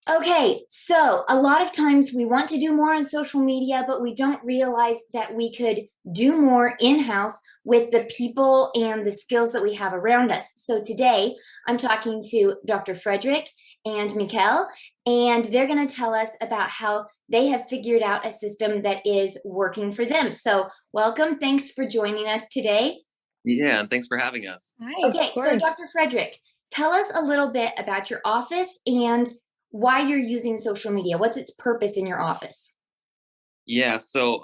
Okay, so a lot of times we want to do more on social media, but we don't realize that we could do more in-house with the people and the skills that we have around us. So today I'm talking to Dr. Frederick and Mikkel, and they're going to tell us about how they have figured out a system that is working for them. So welcome. Thanks for joining us today. Yeah, and thanks for having us. Hi, of Okay, so course. Dr. Frederick, tell us a little bit about your office and why you're using social media. What's its purpose in your office? Yeah, so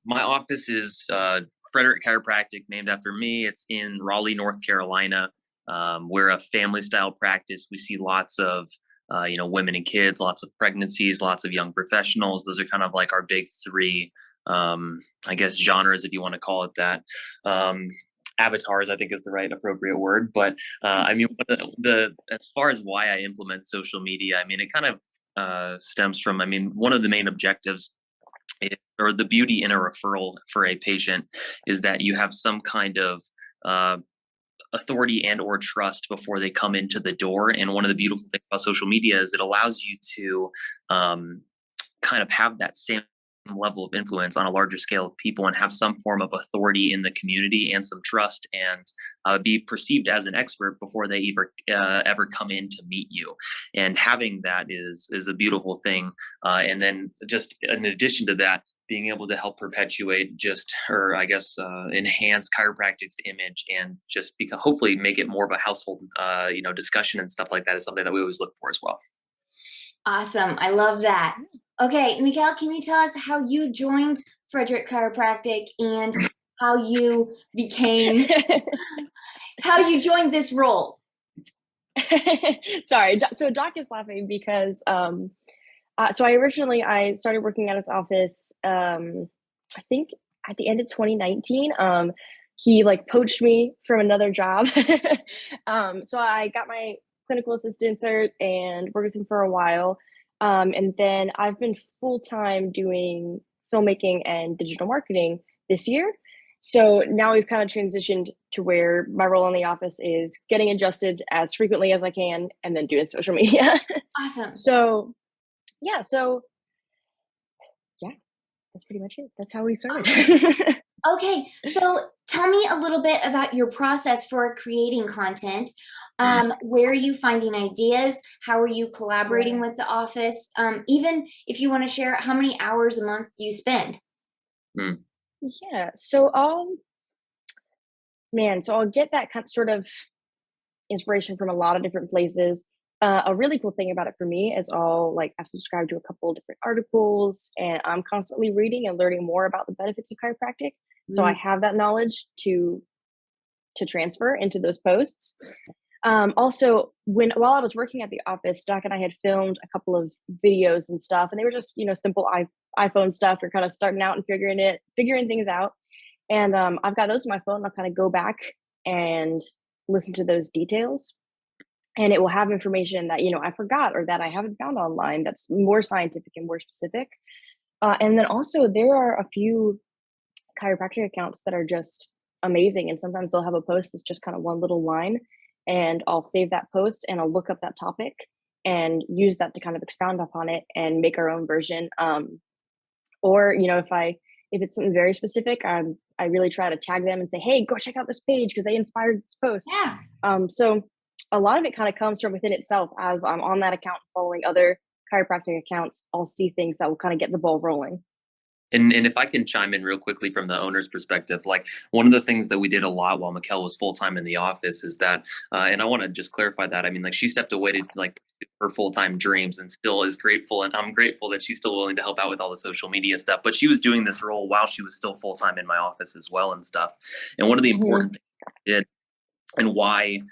my office is Frederick Chiropractic, named after me. It's in Raleigh, North Carolina. We're a family-style practice. We see lots of women and kids, lots of pregnancies, lots of young professionals. Those are kind of like our big three, I guess, genres, if you want to call it that. Avatars, I think, is the right appropriate word. But I mean, the as far as why I implement social media, I mean, it kind of stems from, I mean, one of the main objectives or the beauty in a referral for a patient is that you have some kind of authority and or trust before they come into the door. And one of the beautiful things about social media is it allows you to kind of have that same level of influence on a larger scale of people and have some form of authority in the community and some trust and be perceived as an expert before they ever come in to meet you. And having that is a beautiful thing. And then just in addition to that, being able to help perpetuate enhance chiropractic's image and just hopefully make it more of a household, discussion and stuff like that is something that we always look for as well. Awesome. I love that. Okay, Mikkel, can you tell us how you joined Frederick Chiropractic and how you joined this role? Sorry. So Doc is laughing because so I started working at his office, I think at the end of 2019. He poached me from another job. So I got my clinical assistant cert and worked with him for a while. And then I've been full-time doing filmmaking and digital marketing this year. So now we've kind of transitioned to where my role in the office is getting adjusted as frequently as I can and then doing social media. Awesome. So that's pretty much it. That's how we started. Okay, so tell me a little bit about your process for creating content. Where are you finding ideas? How are you collaborating with the office? Even if you want to share, how many hours a month do you spend? Yeah, so I'll get that sort of inspiration from a lot of different places. A really cool thing about it for me is I've subscribed to a couple of different articles and I'm constantly reading and learning more about the benefits of chiropractic. So I have that knowledge to transfer into those posts. Also, while I was working at the office, Doc and I had filmed a couple of videos and stuff, and they were just, simple iPhone stuff. We're kind of starting out and figuring things out. And I've got those on my phone. I'll kind of go back and listen to those details. And it will have information that, I forgot or that I haven't found online that's more scientific and more specific. And then also there are a few chiropractic accounts that are just amazing. And sometimes they'll have a post that's just kind of one little line. And I'll save that post and I'll look up that topic and use that to kind of expound upon it and make our own version. Or, if it's something very specific, I really try to tag them and say, hey, go check out this page because they inspired this post. Yeah. So a lot of it kind of comes from within itself. As I'm on that account following other chiropractic accounts, I'll see things that will kind of get the ball rolling. And if I can chime in real quickly from the owner's perspective, one of the things that we did a lot while Mikkel was full-time in the office is that, and I want to just clarify that, I mean, she stepped away to her full-time dreams and still is grateful. And I'm grateful that she's still willing to help out with all the social media stuff, but she was doing this role while she was still full-time in my office as well and stuff. And one of the important things I did and why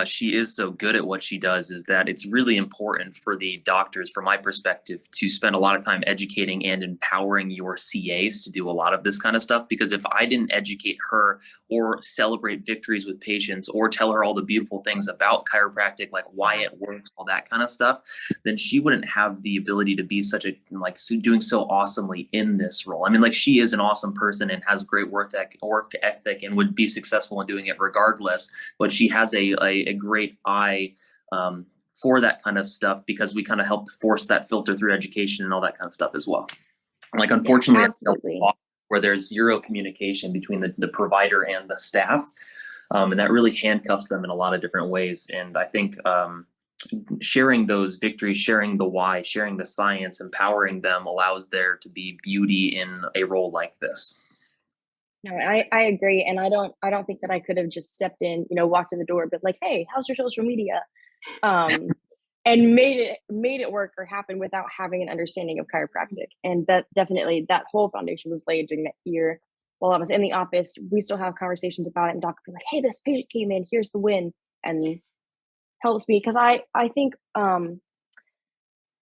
she is so good at what she does is that it's really important for the doctors, from my perspective, to spend a lot of time educating and empowering your CAs to do a lot of this kind of stuff. Because if I didn't educate her or celebrate victories with patients or tell her all the beautiful things about chiropractic, like why it works, all that kind of stuff, then she wouldn't have the ability to be doing so awesomely in this role. I mean, she is an awesome person and has great work ethic and would be successful in doing it regardless, but she has a great eye for that kind of stuff, because we kind of helped force that filter through education and all that kind of stuff as well. Like, unfortunately, absolutely. where there's zero communication between the provider and the staff. And that really handcuffs them in a lot of different ways. And I think sharing those victories, sharing the why, sharing the science, empowering them allows there to be beauty in a role like this. No, I agree. And I don't think that I could have just stepped in, walked in the door, but like, hey, how's your social media? And made it work or happen without having an understanding of chiropractic. And that definitely, that whole foundation was laid during that year while I was in the office. We still have conversations about it, and doc would be like, hey, this patient came in, here's the win. And this helps me because I think,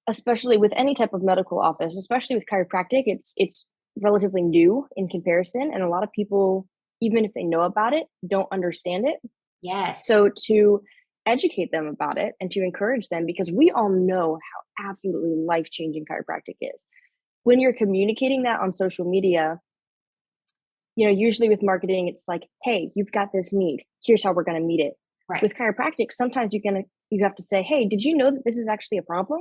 especially with any type of medical office, especially with chiropractic, it's relatively new in comparison. And a lot of people, even if they know about it, don't understand it. Yes. So to educate them about it and to encourage them, because we all know how absolutely life-changing chiropractic is. When you're communicating that on social media, usually with marketing, it's like, hey, you've got this need. Here's how we're going to meet it. Right. With chiropractic, sometimes you have to say, hey, did you know that this is actually a problem?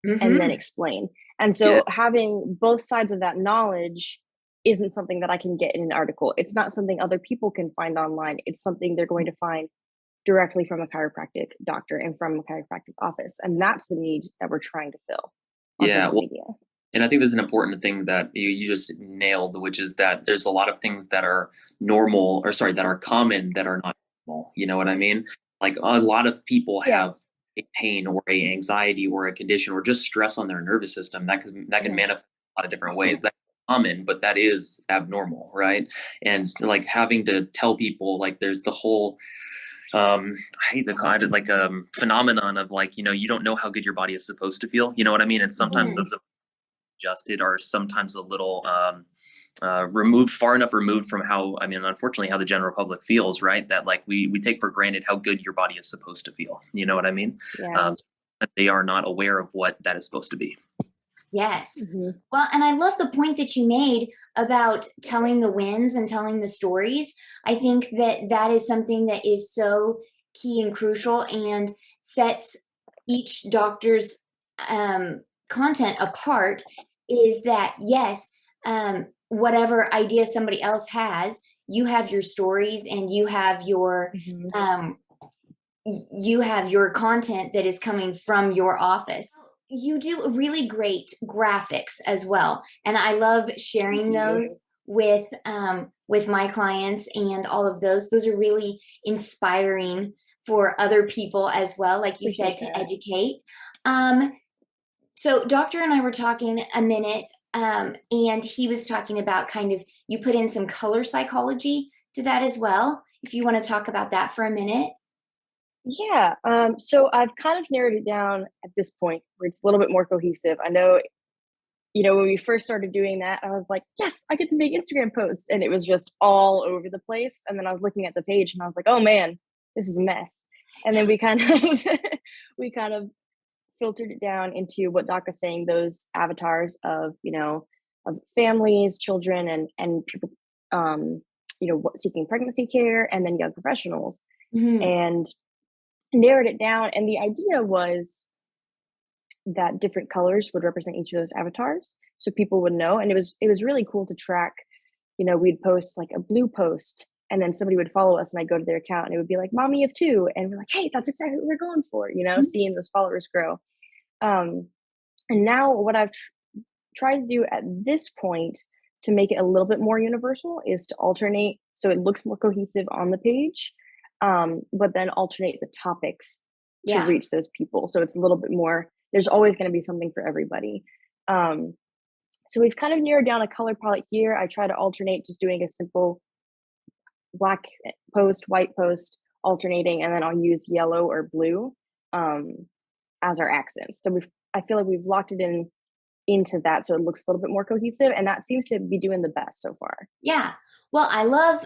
Mm-hmm. And then explain. And so having both sides of that knowledge isn't something that I can get in an article. It's not something other people can find online. It's something they're going to find directly from a chiropractic doctor and from a chiropractic office. And that's the need that we're trying to fill on social media. And I think there's an important thing that you just nailed, which is that there's a lot of things that are that are common that are not normal. You know what I mean? Like, a lot of people have a pain or a anxiety or a condition or just stress on their nervous system that can manifest a lot of different ways. That's common, but that is abnormal, right? And like, having to tell people, like, there's the whole I hate to call it, like, phenomenon of, like, you don't know how good your body is supposed to feel. You know what I mean? And sometimes those adjusted are sometimes a little far enough removed from how, unfortunately, how the general public feels, right? That, like, we take for granted how good your body is supposed to feel. You know what I mean? Yeah. They are not aware of what that is supposed to be. Yes. Mm-hmm. Well, and I love the point that you made about telling the wins and telling the stories. I think that is something that is so key and crucial and sets each doctor's content apart, is that, yes, whatever idea somebody else has, you have your stories and you have your content that is coming from your office. You do really great graphics as well, and I love sharing those with my clients, and all of those are really inspiring for other people as well, like you said, to educate. So Doctor and I were talking a minute, and he was talking about kind of, you put in some color psychology to that as well. If you want to talk about that for a minute. Yeah. So I've kind of narrowed it down at this point where it's a little bit more cohesive. I know, when we first started doing that, I was like, yes, I get to make Instagram posts. And it was just all over the place. And then I was looking at the page and I was like, oh man, this is a mess. And then we kind of filtered it down into what Doc was saying, those avatars of, of families, children, and people, seeking pregnancy care, and then young professionals. Mm-hmm. And narrowed it down, and the idea was that different colors would represent each of those avatars, so people would know. And it was really cool to track. We'd post like a blue post, and then somebody would follow us, and I'd go to their account, and it would be like mommy of two, and we're like, hey, that's exactly what we're going for. Seeing those followers grow. And now what I've tried to do at this point to make it a little bit more universal is to alternate, so it looks more cohesive on the page. But then alternate the topics to reach those people. So it's a little bit more, there's always going to be something for everybody. So we've kind of narrowed down a color palette here. I try to alternate just doing a simple black post, white post, alternating, and then I'll use yellow or blue as our accents. So I feel like we've locked it into that, so it looks a little bit more cohesive, and that seems to be doing the best so far. Yeah. Well, I love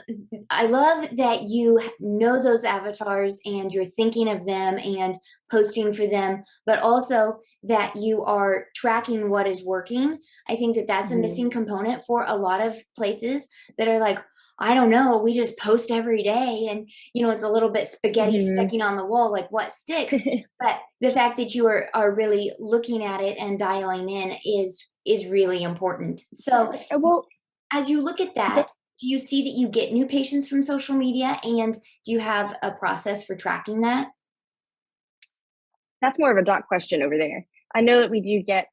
that you know those avatars and you're thinking of them and posting for them, but also that you are tracking what is working. I think that that's a missing component for a lot of places that are like, I don't know, we just post every day and, it's a little bit spaghetti Mhm. sticking on the wall, like what sticks? But the fact that you are really looking at it and dialing in is really important. So Well, as you look at that, do you see that you get new patients from social media, and do you have a process for tracking that? that's more of a doc question over there. I know that we do get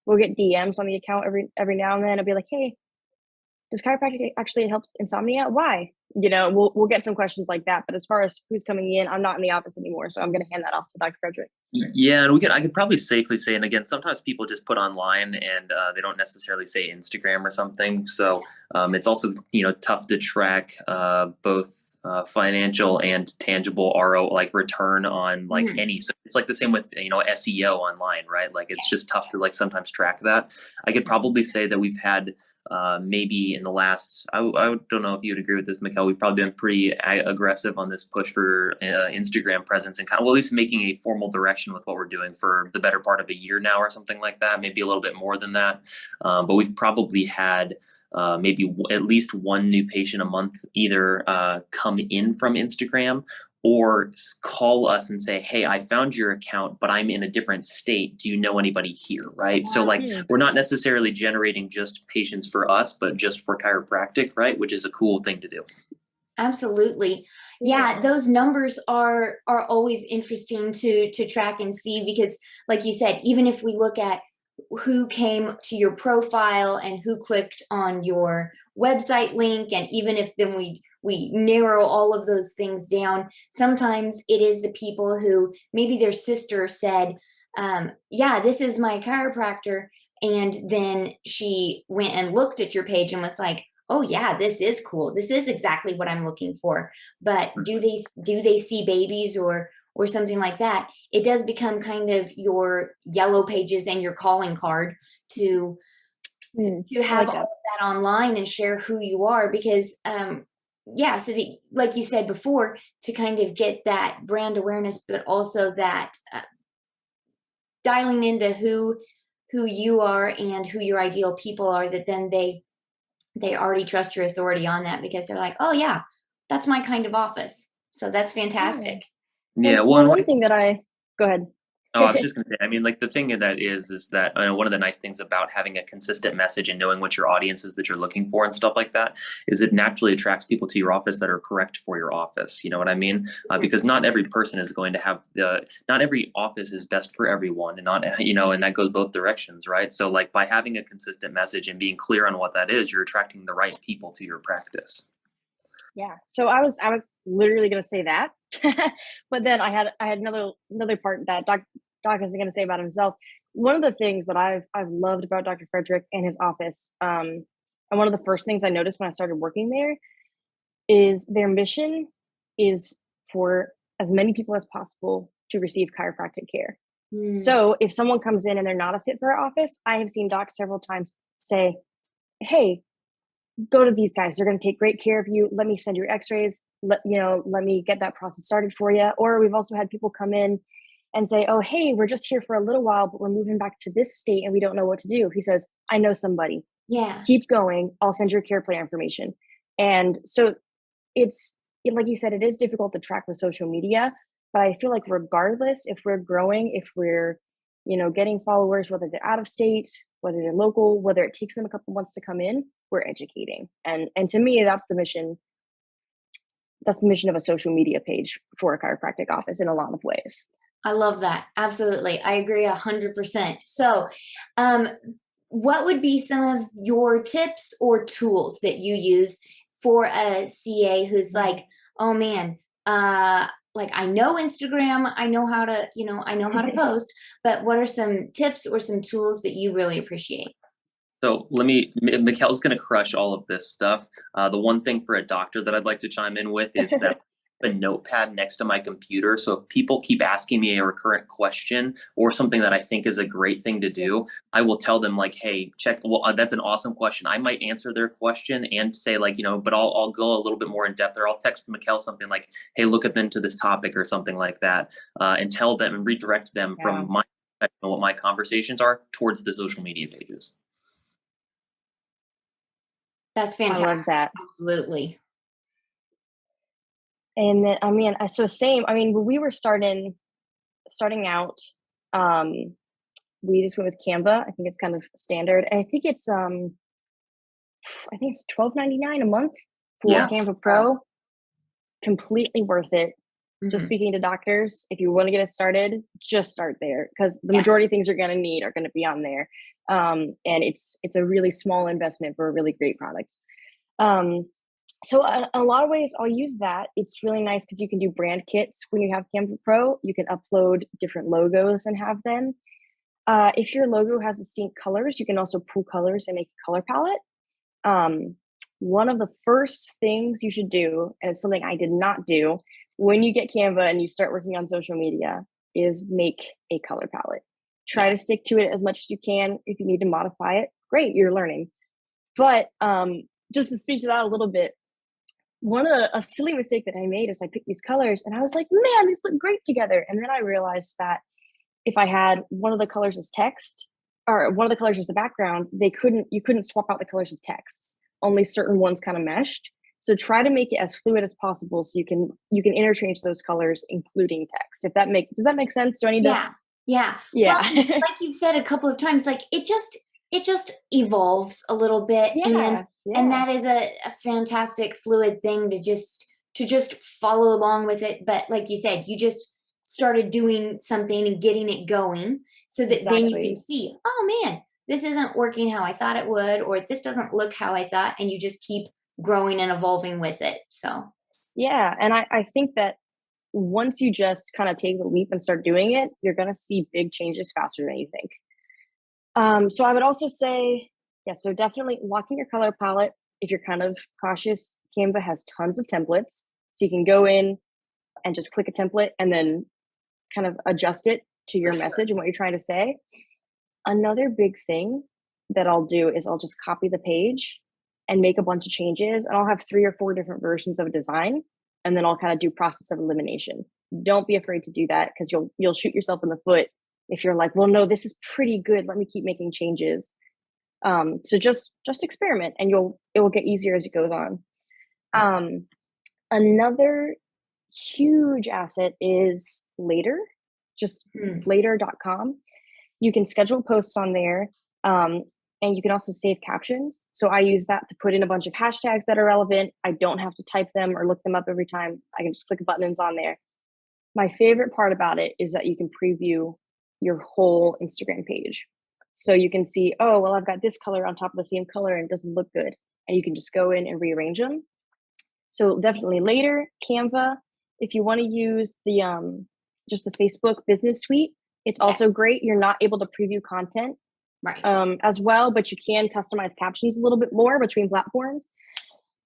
we'll get DMs on the account every now and then. I'll be like, hey, does chiropractic actually help insomnia? Why? We'll get some questions like that. But as far as who's coming in, I'm not in the office anymore, so I'm going to hand that off to Dr. Frederick. Yeah, and I could probably safely say, and again, sometimes people just put online and they don't necessarily say Instagram or something. So it's also tough to track both financial and tangible RO like return on like Mhm. any. So it's like the same with SEO online, right? Like it's just tough to like sometimes track that. I could probably say that we've had maybe in the last, I don't know if you'd agree with this, Mikkel, we've probably been pretty aggressive on this push for Instagram presence and kind of, well, at least making a formal direction with what we're doing for the better part of a year now or something like that, maybe a little bit more than that. But we've probably had maybe at least one new patient a month either come in from Instagram or call us and say, hey, I found your account, but I'm in a different state. Do you know anybody here? Right. So like, Mm. we're not necessarily generating just patients for us, but just for chiropractic, right? Which is a cool thing to do. Absolutely. Yeah, those numbers are always interesting to track and see, because like you said, even if we look at who came to your profile and who clicked on your website link, and even if then we narrow all of those things down, sometimes it is the people who maybe their sister said, yeah, this is my chiropractor, and then she went and looked at your page and was like, oh yeah, this is cool, this is exactly what I'm looking for. But do they see babies or something like that? It does become kind of your yellow pages and your calling card to I have like all that. of that online and share who you are, because yeah, so like you said before, to kind of get that brand awareness, but also that dialing into who you are and who your ideal people are, that then they already trust your authority on that, because they're like, oh yeah, that's my kind of office. So that's Yeah. fantastic. Yeah. Well, And one thing that go ahead. oh, I was just going to say, I mean, like the thing that is that one of the nice things about having a consistent message and knowing what your audience is that you're looking for and stuff like that is it naturally attracts people to your office that are correct for your office. You know what I mean? Because not every person is going to have not every office is best for everyone, and not, and that goes both directions, right? So like by having a consistent message and being clear on what that is, you're attracting the right people to your practice. Yeah. So I was literally going to say that, but then I had another part that Doc is going to say about himself. One of the things that I've loved about Dr. Frederick and his office, and one of the first things I noticed when I started working there, is their mission is for as many people as possible to receive chiropractic care. Mm, So if someone comes in and they're not a fit for our office, I have seen docs several times say, hey, go to these guys, they're going to take great care of you, let me send your x-rays, let me get that process started for you. Or we've also had people come in and say, oh hey, we're just here for a little while, but we're moving back to this state and we don't know what to do. He says, I know somebody, yeah. keep going, I'll send your care plan information. And so like you said, it is difficult to track with social media, but I feel like regardless, if we're growing, if we're getting followers, whether they're out of state, whether they're local, whether it takes them a couple months to come in, we're educating. And to me, that's the mission. That's the mission of a social media page for a chiropractic office in a lot of ways. I love that. Absolutely. I agree 100%. So, um, what would be some of your tips or tools that you use for a CA who's like, oh man, like I know Instagram, I know how to post, but what are some tips or some tools that you really appreciate? So Mikkel's going to crush all of this stuff. The one thing for a doctor that I'd like to chime in with is that a notepad next to my computer. So if people keep asking me a recurrent question or something that I think is a great thing to do, I will tell them like, hey, check. Well, that's an awesome question. I might answer their question and say like, but I'll go a little bit more in depth, or I'll text Mikkel something like, hey, look into this topic or something like that, and tell them and redirect them Yeah. from what my conversations are towards the social media pages. That's I fantastic. love that. Absolutely. And then, I mean, so same, I mean, when we were starting out, we just went with Canva. I think it's kind of standard. And I think it's $12.99 a month for Yeah. Canva Pro. Completely worth it. Just Mhm. speaking to doctors, if you want to get it started, just start there, because the Yeah. majority of things you're going to need are going to be on there. And it's a really small investment for a really great product. So a lot of ways I'll use that. It's really nice because you can do brand kits when you have Canva Pro. You can upload different logos and have them. If your logo has distinct colors, you can also pull colors and make a color palette. One of the first things you should do, and it's something I did not do, when you get Canva and you start working on social media, is make a color palette. Try to stick to it as much as you can. If you need to modify it, great, you're learning. But just to speak to that a little bit, a silly mistake that I made is I picked these colors and I was like, man, these look great together. And then I realized that if I had one of the colors as text or one of the colors as the background, you couldn't swap out the colors of texts. Only certain ones kind of meshed. So try to make it as fluid as possible so you can interchange those colors, including text. Does that make sense? Do I need to? Yeah. Yeah. Well, like you've said a couple of times, like it just evolves a little bit. And that is a fantastic fluid thing to just follow along with it. But like you said, you just started doing something and getting it going so that then you can see, oh man, this isn't working how I thought it would, or this doesn't look how I thought, and you just keep growing and evolving with it. So yeah. And I think that once you just kind of take the leap and start doing it, you're going to see big changes faster than you think. So I would also say, yeah, so definitely locking your color palette. If you're kind of cautious, Canva has tons of templates. So you can go in and just click a template and then kind of adjust it to your message and what you're trying to say. Another big thing that I'll do is I'll just copy the page and make a bunch of changes, and I'll have 3 or 4 different versions of a design, and then I'll kind of do process of elimination. Don't be afraid to do that, because you'll shoot yourself in the foot if you're like, well, no, this is pretty good, let me keep making changes. So just experiment, and it will get easier as it goes on. Another huge asset is Later, just later.com. You can schedule posts on there, and you can also save captions. So I use that to put in a bunch of hashtags that are relevant. I don't have to type them or look them up every time. I can just click a button and it's on there. My favorite part about it is that you can preview your whole Instagram page. So you can see, oh, well, I've got this color on top of the same color and it doesn't look good. And you can just go in and rearrange them. So definitely Later, Canva. If you want to use the just the Facebook Business Suite, it's also great. You're not able to preview content as well, but you can customize captions a little bit more between platforms.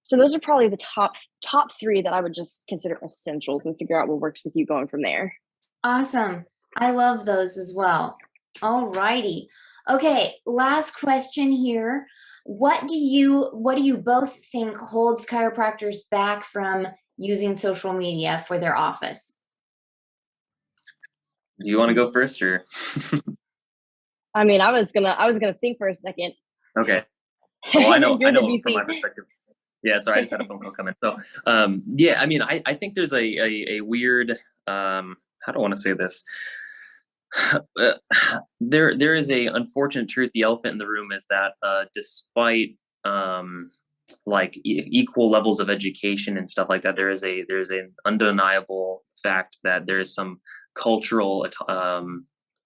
So those are probably the top 3 that I would just consider essentials and figure out what works with you going from there. Awesome. I love those as well. All righty. Okay, last question here. What do you both think holds chiropractors back from using social media for their office? Do you want to go first, or? I mean, I was gonna think for a second. Okay. Well, I know You're from the my VC. perspective. Yeah, sorry, I just had a phone call come in. So, yeah, I mean, I think there's a weird, how do I want to say this? There is a unfortunate truth. The elephant in the room is that despite like equal levels of education and stuff like that, there's an undeniable fact that there is some cultural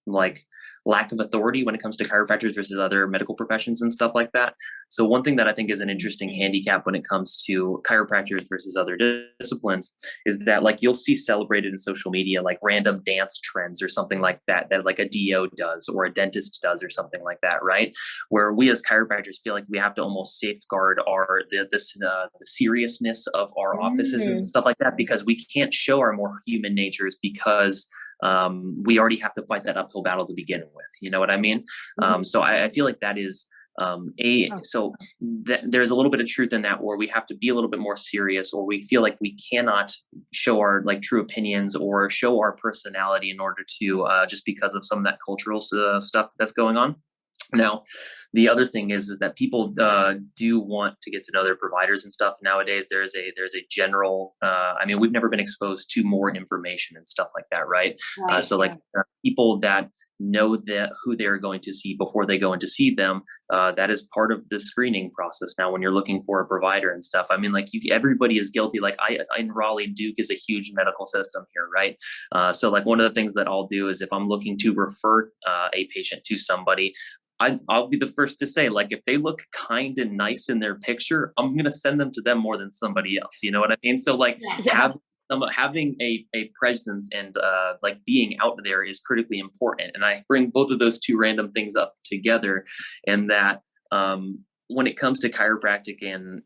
like lack of authority when it comes to chiropractors versus other medical professions and stuff like that. So one thing that I think is an interesting handicap when it comes to chiropractors versus other disciplines is that, like, you'll see celebrated in social media like random dance trends or something like that like a DO does or a dentist does or something like that, right? Where we as chiropractors feel like we have to almost safeguard the seriousness of our offices and stuff like that, because we can't show our more human natures, because we already have to fight that uphill battle to begin with. You know what I mean? So I feel like that is there's a little bit of truth in that, where we have to be a little bit more serious, or we feel like we cannot show our like true opinions or show our personality in order to just because of some of that cultural stuff that's going on. Now, the other thing is that people do want to get to know their providers and stuff. Nowadays, there's a general. I mean, we've never been exposed to more information and stuff like that, right? Right. So, like people that know that who they're going to see before they go in to see them, that is part of the screening process. Now, when you're looking for a provider and stuff, I mean, like everybody is guilty. Like in Raleigh, Duke is a huge medical system here, right? So, like one of the things that I'll do is if I'm looking to refer a patient to somebody. I'll be the first to say, like, if they look kind and nice in their picture, I'm going to send them to them more than somebody else. You know what I mean? So like having a presence and like being out there is critically important. And I bring both of those two random things up together, and that when it comes to chiropractic in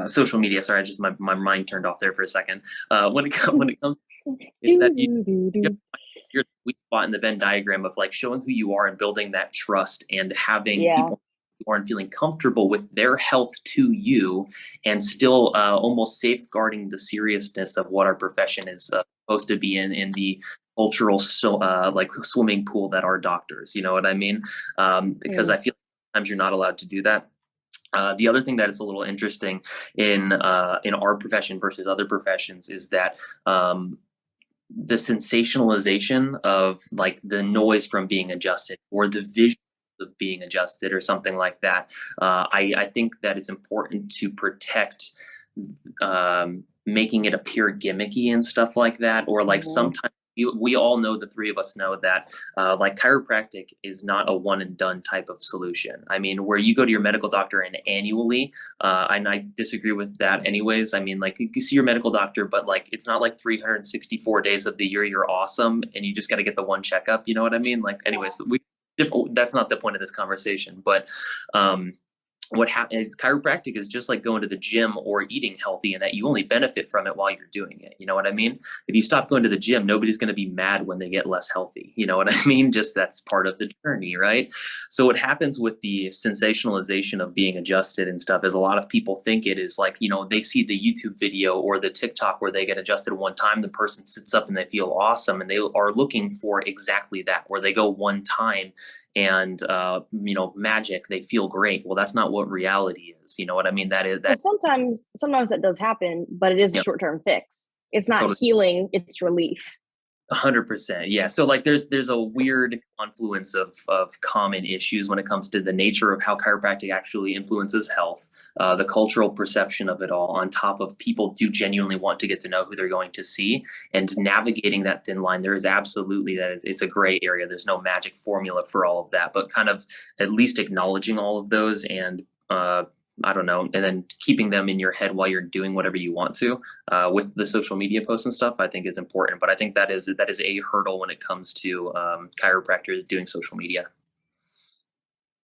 social media, sorry, I just my mind turned off there for a second. When it comes your sweet spot in the Venn diagram of like showing who you are and building that trust and having people who aren't feeling comfortable with their health to you, and still almost safeguarding the seriousness of what our profession is supposed to be in the cultural like swimming pool that are doctors. You know what I mean? Because I feel like sometimes you're not allowed to do that. The other thing that is a little interesting in our profession versus other professions is that the sensationalization of like the noise from being adjusted or the vision of being adjusted or something like that. I think that it's important to protect making it appear gimmicky and stuff like that, or like sometimes we all know, the three of us know that like chiropractic is not a one and done type of solution. I mean, where you go to your medical doctor and annually, and I disagree with that anyways. I mean, like you see your medical doctor, but like it's not like 364 days of the year you're awesome and you just got to get the one checkup. You know what I mean? Like, anyways, that's not the point of this conversation, but what happens, chiropractic is just like going to the gym or eating healthy, and that you only benefit from it while you're doing it. You know what I mean? If you stop going to the gym, nobody's going to be mad when they get less healthy. You know what I mean? Just that's part of the journey, right? So what happens with the sensationalization of being adjusted and stuff is a lot of people think it is like, you know, they see the YouTube video or the TikTok where they get adjusted one time, the person sits up and they feel awesome, and they are looking for exactly that, where they go one time and you know, magic, they feel great. Well, that's not what reality is. You know what I mean? That is that. Well, sometimes that does happen, but it is a short-term fix. It's not healing; it's relief. 100%. Yeah. So like there's a weird confluence of common issues when it comes to the nature of how chiropractic actually influences health, the cultural perception of it all, on top of people do genuinely want to get to know who they're going to see, and navigating that thin line. There is absolutely it's a gray area. There's no magic formula for all of that, but kind of at least acknowledging all of those and I don't know, and then keeping them in your head while you're doing whatever you want to with the social media posts and stuff, I think is important. But I think that is a hurdle when it comes to chiropractors doing social media.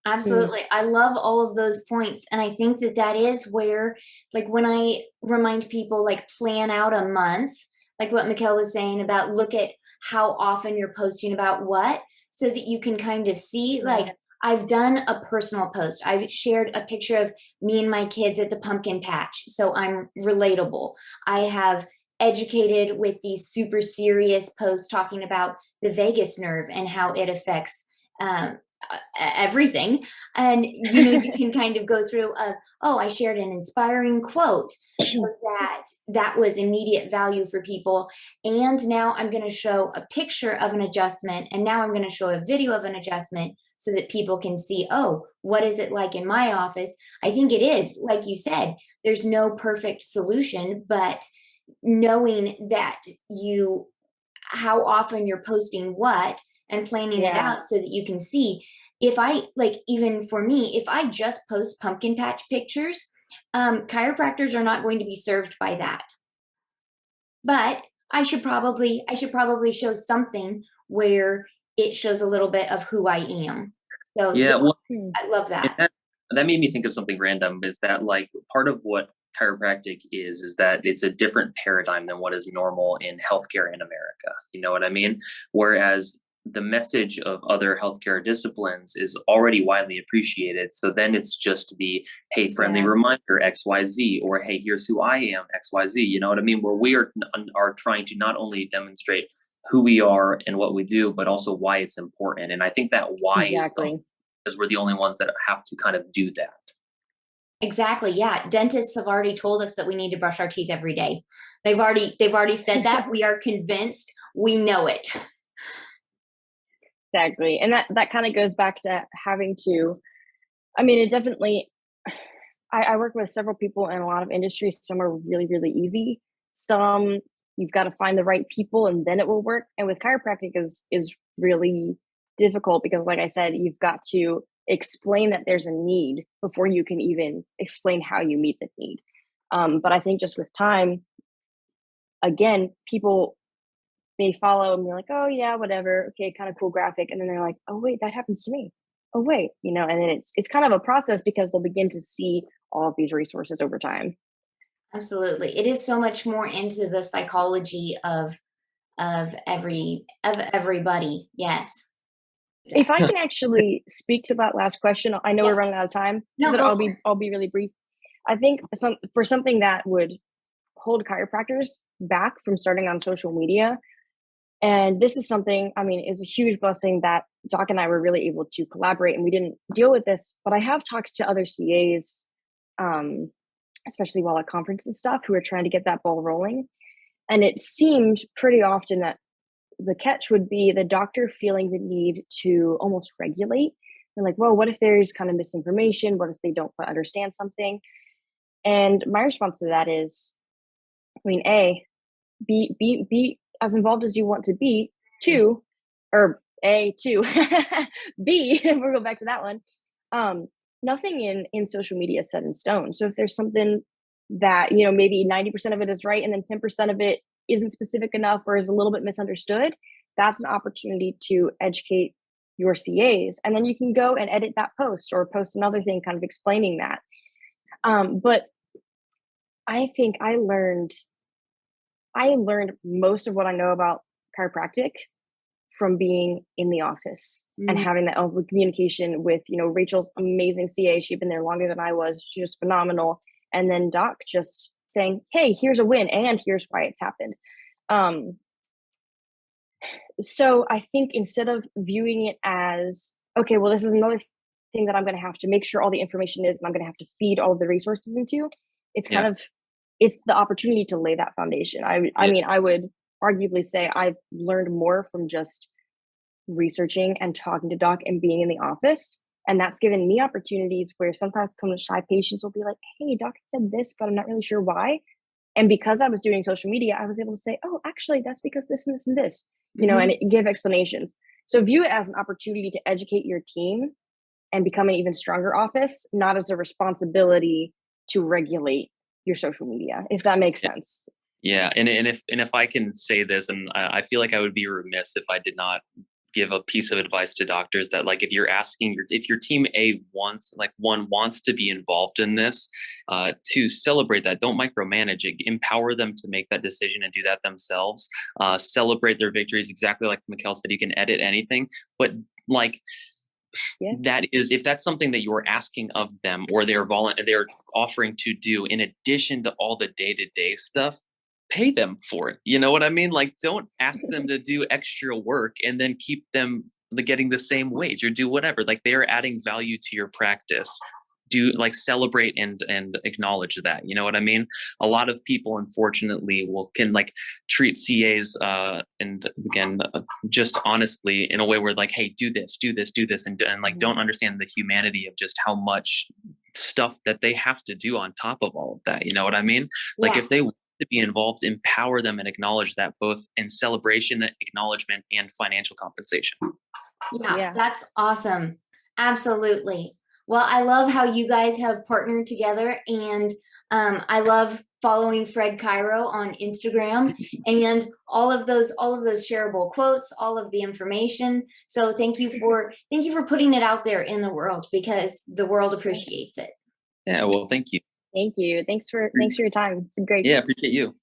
Absolutely. I love all of those points. And I think that is where, like, when I remind people, like, plan out a month, like what Mikkel was saying about look at how often you're posting about what, so that you can kind of see, like, I've done a personal post. I've shared a picture of me and my kids at the pumpkin patch, so I'm relatable. I have educated with these super serious posts talking about the vagus nerve and how it affects everything. And, you know, you can kind of go through I shared an inspiring quote, so that was immediate value for people. And now I'm going to show a picture of an adjustment. And now I'm going to show a video of an adjustment so that people can see, oh, what is it like in my office? I think it is, like you said, there's no perfect solution, but knowing that how often you're posting what and planning it out so that you can see. If I, like, even for me, if I just post pumpkin patch pictures, chiropractors are not going to be served by that. But I should probably show something where it shows a little bit of who I am. So well, I love that. That made me think of something random, is that like part of what chiropractic is that it's a different paradigm than what is normal in healthcare in America. You know what I mean? Whereas the message of other healthcare disciplines is already widely appreciated. So then it's just the, hey, friendly reminder, XYZ, or hey, here's who I am, XYZ. You know what I mean? Where we are trying to not only demonstrate who we are and what we do, but also why it's important. And I think that why is Exactly. because we're the only ones that have to kind of do that. Exactly. Yeah. Dentists have already told us that we need to brush our teeth every day. They've already said that. We are convinced. We know it. Exactly. And that kind of goes back to having to, I mean, it definitely, I work with several people in a lot of industries. Some are really, really easy. Some you've got to find the right people and then it will work. And with chiropractic is really difficult because like I said, you've got to explain that there's a need before you can even explain how you meet the need. But I think just with time, again, people may follow and be like, oh yeah, whatever. Okay, kind of cool graphic. And then they're like, oh wait, that happens to me. Oh wait, and then it's kind of a process because they'll begin to see all of these resources over time. Absolutely. It is so much more into the psychology of everybody. Yes. If I can actually speak to that last question, I know we're Yes. running out of time, No, but go I'll for it. be really brief. I think for something that would hold chiropractors back from starting on social media, and this is something, I mean, is a huge blessing that Doc and I were really able to collaborate and we didn't deal with this, but I have talked to other CAs, especially while at conferences and stuff, who are trying to get that ball rolling. And it seemed pretty often that the catch would be the doctor feeling the need to almost regulate. They're like, well, what if there's kind of misinformation? What if they don't quite understand something? And my response to that is, I mean, be as involved as you want to be. Two, or two, B, we'll go back to that one. Nothing in social media is set in stone. So if there's something that, maybe 90% of it is right and then 10% of it isn't specific enough or is a little bit misunderstood, that's an opportunity to educate your CAs. And then you can go and edit that post or post another thing kind of explaining that. But I think I learned most of what I know about chiropractic from being in the office and having that open communication with, Rachel's amazing CA. She'd been there longer than I was. She was phenomenal. And then Doc just saying, hey, here's a win and here's why it's happened. So I think instead of viewing it as, okay, well, this is another thing that I'm going to have to make sure all the information is, and I'm going to have to feed all of the resources into, it's kind of, it's the opportunity to lay that foundation. I mean, I would arguably say I've learned more from just researching and talking to Doc and being in the office. And that's given me opportunities where sometimes come to shy patients will be like, hey, Doc said this, but I'm not really sure why. And because I was doing social media, I was able to say, oh, actually, that's because this and this and this, and give explanations. So view it as an opportunity to educate your team and become an even stronger office, not as a responsibility to regulate your social media, if that makes sense. Yeah. And if I can say this, and I feel like I would be remiss if I did not give a piece of advice to doctors that, like, if you're asking if your team wants to be involved in this, to celebrate that. Don't micromanage it. Empower them to make that decision and do that themselves. Celebrate their victories. Exactly like Mikkel said, you can edit anything, but that is, if that's something that you're asking of them or they're offering to do in addition to all the day-to-day stuff, pay them for it. You know what I mean? Like, don't ask them to do extra work and then keep them getting the same wage or do whatever. Like, they are adding value to your practice. Do celebrate and acknowledge that. You know what I mean? A lot of people, unfortunately, can treat CAs and again, just honestly in a way where hey, do this, and don't understand the humanity of just how much stuff that they have to do on top of all of that. You know what I mean? If they want to be involved, empower them and acknowledge that, both in celebration, acknowledgement, and financial compensation. Yeah, that's awesome. Absolutely. Well, I love how you guys have partnered together, and I love following Fred Cairo on Instagram and all of those shareable quotes, all of the information. So thank you for putting it out there in the world, because the world appreciates it. Yeah, well, thank you. Thank you. Thanks for your time. It's been great. Yeah, appreciate you.